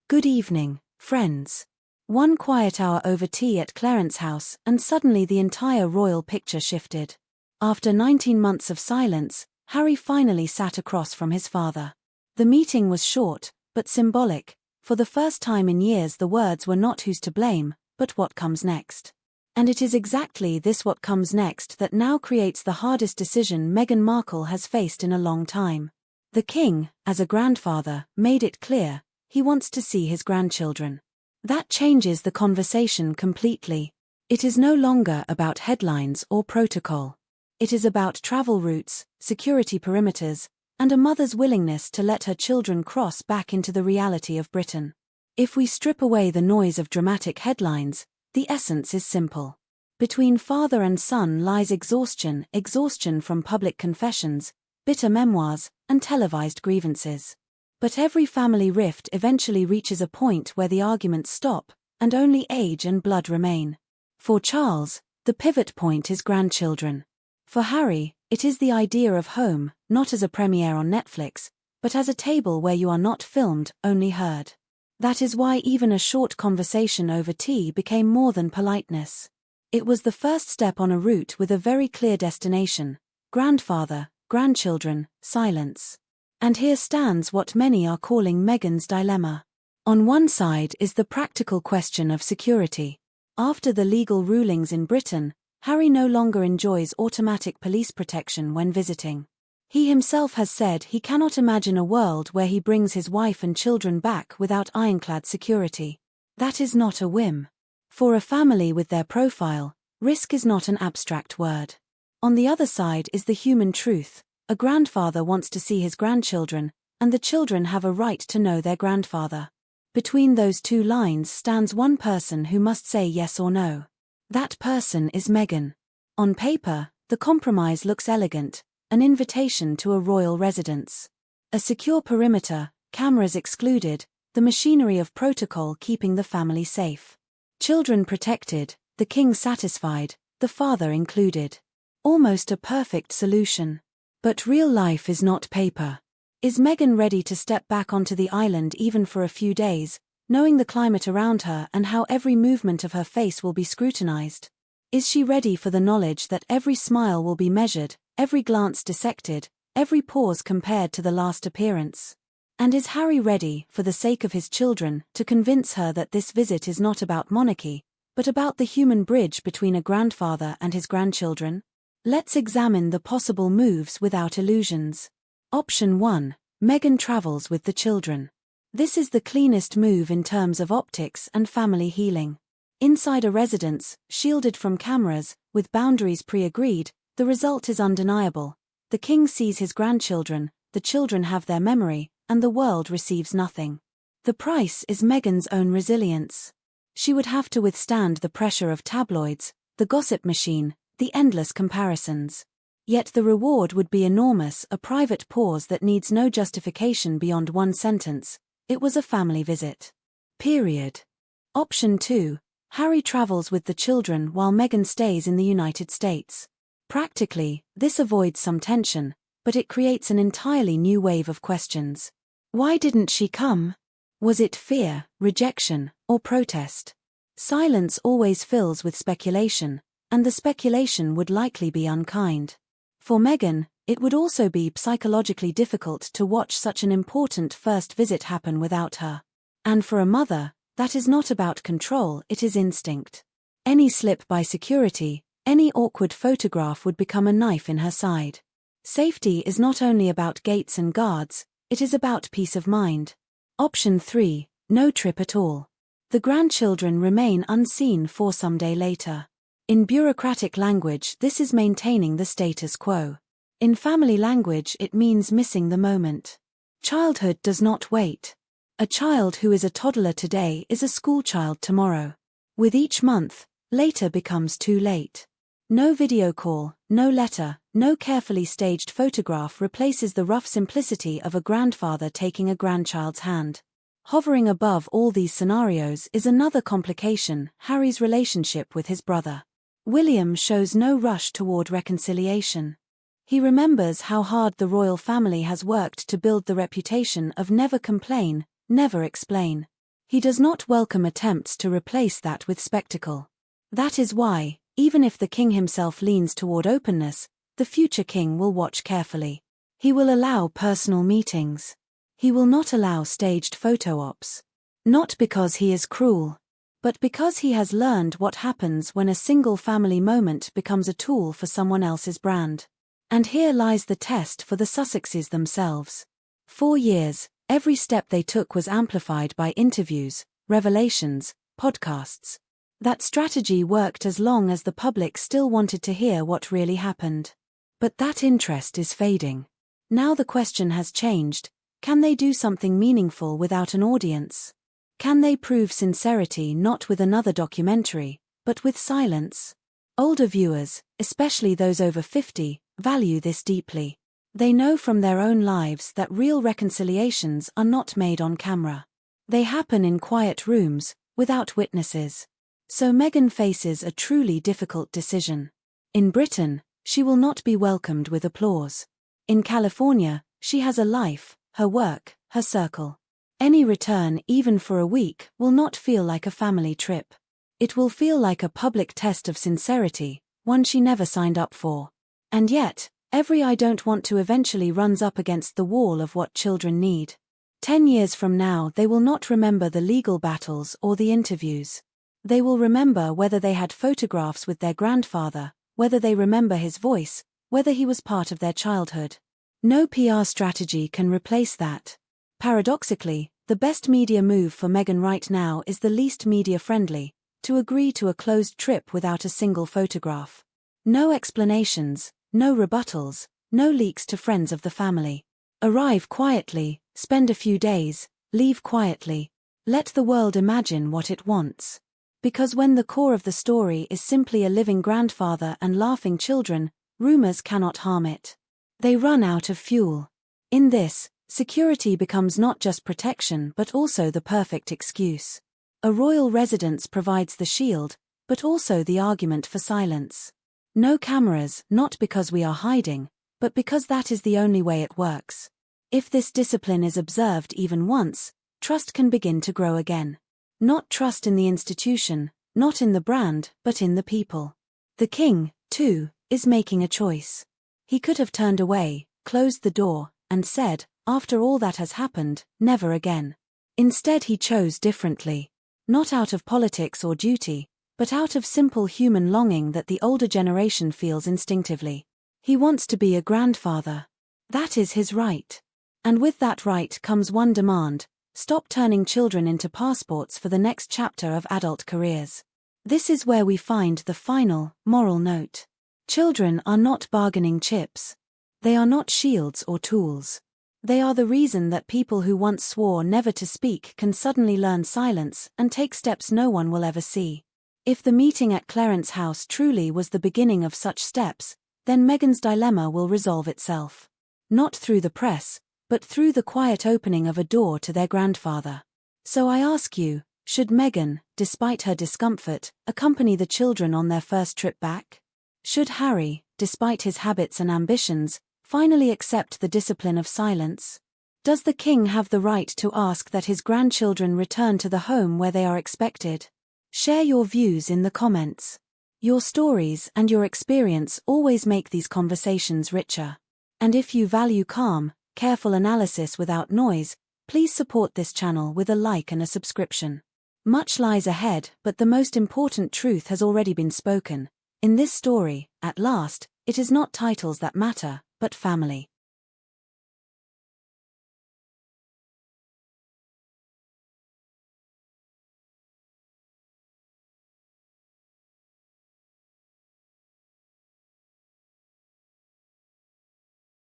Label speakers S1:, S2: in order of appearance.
S1: Good evening, friends. One quiet hour over tea at Clarence's house, and suddenly the entire royal picture shifted. After 19 months of silence, Harry finally sat across from his father. The meeting was short, but symbolic. For the first time in years the words were not who's to blame, but what comes next. And it is exactly this what comes next that now creates the hardest decision Meghan Markle has faced in a long time. The king, as a grandfather, made it clear he wants to see his grandchildren. That changes the conversation completely. It is no longer about headlines or protocol. It is about travel routes, security perimeters, and a mother's willingness to let her children cross back into the reality of Britain. If we strip away the noise of dramatic headlines, the essence is simple. Between father and son lies exhaustion from public confessions, bitter memoirs, and televised grievances. But every family rift eventually reaches a point where the arguments stop, and only age and blood remain. For Charles, the pivot point is grandchildren. For Harry, it is the idea of home, not as a premiere on Netflix, but as a table where you are not filmed, only heard. That is why even a short conversation over tea became more than politeness. It was the first step on a route with a very clear destination: grandfather, grandchildren, silence. And here stands what many are calling Meghan's dilemma. On one side is the practical question of security. After the legal rulings in Britain, Harry no longer enjoys automatic police protection when visiting. He himself has said he cannot imagine a world where he brings his wife and children back without ironclad security. That is not a whim. For a family with their profile, risk is not an abstract word. On the other side is the human truth. A grandfather wants to see his grandchildren, and the children have a right to know their grandfather. Between those two lines stands one person who must say yes or no. That person is Meghan. On paper, the compromise looks elegant, an invitation to a royal residence. A secure perimeter, cameras excluded, the machinery of protocol keeping the family safe. Children protected, the king satisfied, the father included. Almost a perfect solution. But real life is not paper. Is Meghan ready to step back onto the island even for a few days, knowing the climate around her and how every movement of her face will be scrutinized? Is she ready for the knowledge that every smile will be measured, every glance dissected, every pause compared to the last appearance? And is Harry ready, for the sake of his children, to convince her that this visit is not about monarchy, but about the human bridge between a grandfather and his grandchildren? Let's examine the possible moves without illusions. Option 1. Meghan travels with the children. This is the cleanest move in terms of optics and family healing. Inside a residence, shielded from cameras, with boundaries pre-agreed, the result is undeniable. The king sees his grandchildren, the children have their memory, and the world receives nothing. The price is Meghan's own resilience. She would have to withstand the pressure of tabloids, the gossip machine, the endless comparisons. Yet the reward would be enormous, a private pause that needs no justification beyond one sentence: it was a family visit. Period. Option 2. Harry travels with the children while Meghan stays in the United States. Practically, this avoids some tension, but it creates an entirely new wave of questions. Why didn't she come? Was it fear, rejection, or protest? Silence always fills with speculation, and the speculation would likely be unkind. For Meghan, it would also be psychologically difficult to watch such an important first visit happen without her. And for a mother, that is not about control, it is instinct. Any slip by security, any awkward photograph would become a knife in her side. Safety is not only about gates and guards, it is about peace of mind. Option 3. No trip at all. The grandchildren remain unseen for some day later. In bureaucratic language, this is maintaining the status quo. In family language, it means missing the moment. Childhood does not wait. A child who is a toddler today is a schoolchild tomorrow. With each month, later becomes too late. No video call, no letter, no carefully staged photograph replaces the rough simplicity of a grandfather taking a grandchild's hand. Hovering above all these scenarios is another complication: Harry's relationship with his brother. William shows no rush toward reconciliation. He remembers how hard the royal family has worked to build the reputation of never complain, never explain. He does not welcome attempts to replace that with spectacle. That is why, even if the king himself leans toward openness, the future king will watch carefully. He will allow personal meetings. He will not allow staged photo ops. Not because he is cruel, but because he has learned what happens when a single family moment becomes a tool for someone else's brand. And here lies the test for the Sussexes themselves. 4 years, every step they took was amplified by interviews, revelations, podcasts. That strategy worked as long as the public still wanted to hear what really happened. But that interest is fading. Now the question has changed: can they do something meaningful without an audience? Can they prove sincerity not with another documentary, but with silence? Older viewers, especially those over 50, value this deeply. They know from their own lives that real reconciliations are not made on camera. They happen in quiet rooms, without witnesses. So Meghan faces a truly difficult decision. In Britain, she will not be welcomed with applause. In California, she has a life, her work, her circle. Any return, even for a week, will not feel like a family trip. It will feel like a public test of sincerity, one she never signed up for. And yet, every "I don't want to" eventually runs up against the wall of what children need. 10 years from now, they will not remember the legal battles or the interviews. They will remember whether they had photographs with their grandfather, whether they remember his voice, whether he was part of their childhood. No PR strategy can replace that. Paradoxically, the best media move for Meghan right now is the least media-friendly: to agree to a closed trip without a single photograph. No explanations, no rebuttals, no leaks to friends of the family. Arrive quietly, spend a few days, leave quietly. Let the world imagine what it wants. Because when the core of the story is simply a living grandfather and laughing children, rumors cannot harm it. They run out of fuel. In this, security becomes not just protection but also the perfect excuse. A royal residence provides the shield, but also the argument for silence. No cameras, not because we are hiding, but because that is the only way it works. If this discipline is observed even once, trust can begin to grow again. Not trust in the institution, not in the brand, but in the people. The king, too, is making a choice. He could have turned away, closed the door, and said, after all that has happened, never again. Instead he chose differently. Not out of politics or duty, but out of simple human longing that the older generation feels instinctively. He wants to be a grandfather. That is his right. And with that right comes one demand: stop turning children into passports for the next chapter of adult careers. This is where we find the final, moral note. Children are not bargaining chips. They are not shields or tools. They are the reason that people who once swore never to speak can suddenly learn silence and take steps no one will ever see. If the meeting at Clarence House truly was the beginning of such steps, then Meghan's dilemma will resolve itself. Not through the press, but through the quiet opening of a door to their grandfather. So I ask you, should Meghan, despite her discomfort, accompany the children on their first trip back? Should Harry, despite his habits and ambitions, finally accept the discipline of silence? Does the king have the right to ask that his grandchildren return to the home where they are expected? Share your views in the comments. Your stories and your experience always make these conversations richer. And if you value calm, careful analysis without noise, please support this channel with a like and a subscription. Much lies ahead, but the most important truth has already been spoken. In this story, at last, it is not titles that matter, but family.